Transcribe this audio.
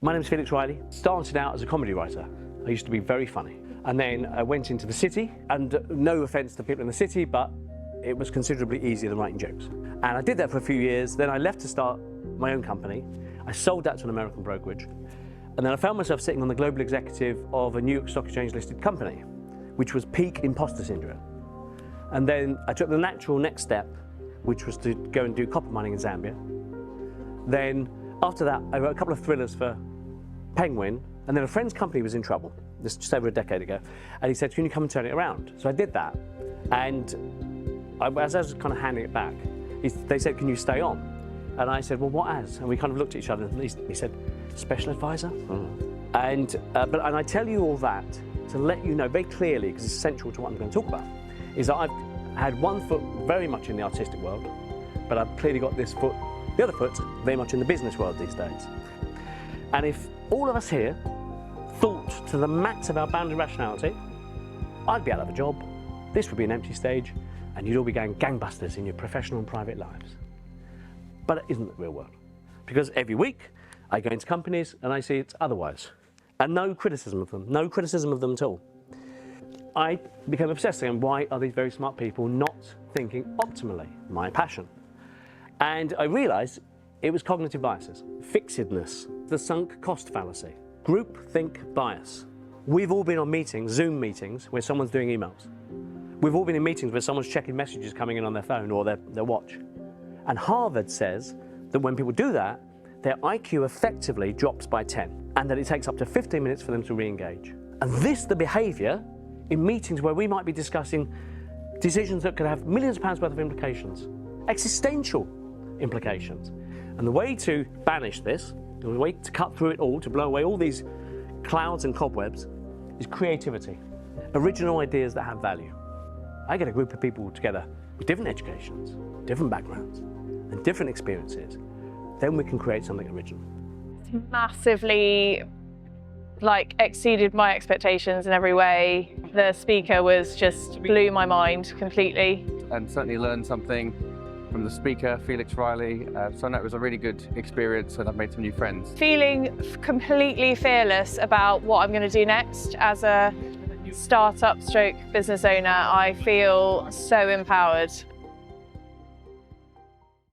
My name's Felix Riley. Started out as a comedy writer. I used to be very funny. And then I went into the city, and no offence to people in the city, but it was considerably easier than writing jokes. And I did that for a few years, then I left to start my own company. I sold that to an American brokerage. And then I found myself sitting on the global executive of a New York Stock Exchange listed company, which was peak imposter syndrome. And then I took the natural next step, which was to go and do copper mining in Zambia. Then after that, I wrote a couple of thrillers for Penguin, and then a friend's company was in trouble. This just over a decade ago, and he said, can you come and turn it around? So I did that, and as I was kind of handing it back, they said, can you stay on? And I said, well, what as? And we kind of looked at each other, and he said, special advisor? And I tell you all that to let you know very clearly, because it's essential to what I'm going to talk about, is that I've had one foot very much in the artistic world, but I've clearly got this foot, the other foot, very much in the business world these days. And if all of us here thought to the max of our bounded rationality, I'd be out of a job, this would be an empty stage, and you'd all be going gangbusters in your professional and private lives. But it isn't the real world. Because every week, I go into companies and I see it's otherwise. And no criticism of them at all. I became obsessed saying, why are these very smart people not thinking optimally? My passion. And I realized it was cognitive biases, fixedness, the sunk cost fallacy, groupthink bias. We've all been on meetings, Zoom meetings, where someone's doing emails. We've all been in meetings where someone's checking messages coming in on their phone or their watch. And Harvard says that when people do that, their IQ effectively drops by 10, and that it takes up to 15 minutes for them to re-engage. And this, the behavior in meetings where we might be discussing decisions that could have millions of pounds worth of implications, existential implications. And the way to banish this, the way to cut through it all, to blow away all these clouds and cobwebs, is creativity. Original ideas that have value. I get a group of people together with different educations, different backgrounds, and different experiences. Then we can create something original. Massively exceeded my expectations in every way. The speaker blew my mind completely. And certainly learned something from the speaker, Felix Riley. So that was a really good experience, and I've made some new friends. Feeling completely fearless about what I'm going to do next as a startup stroke business owner. I feel so empowered.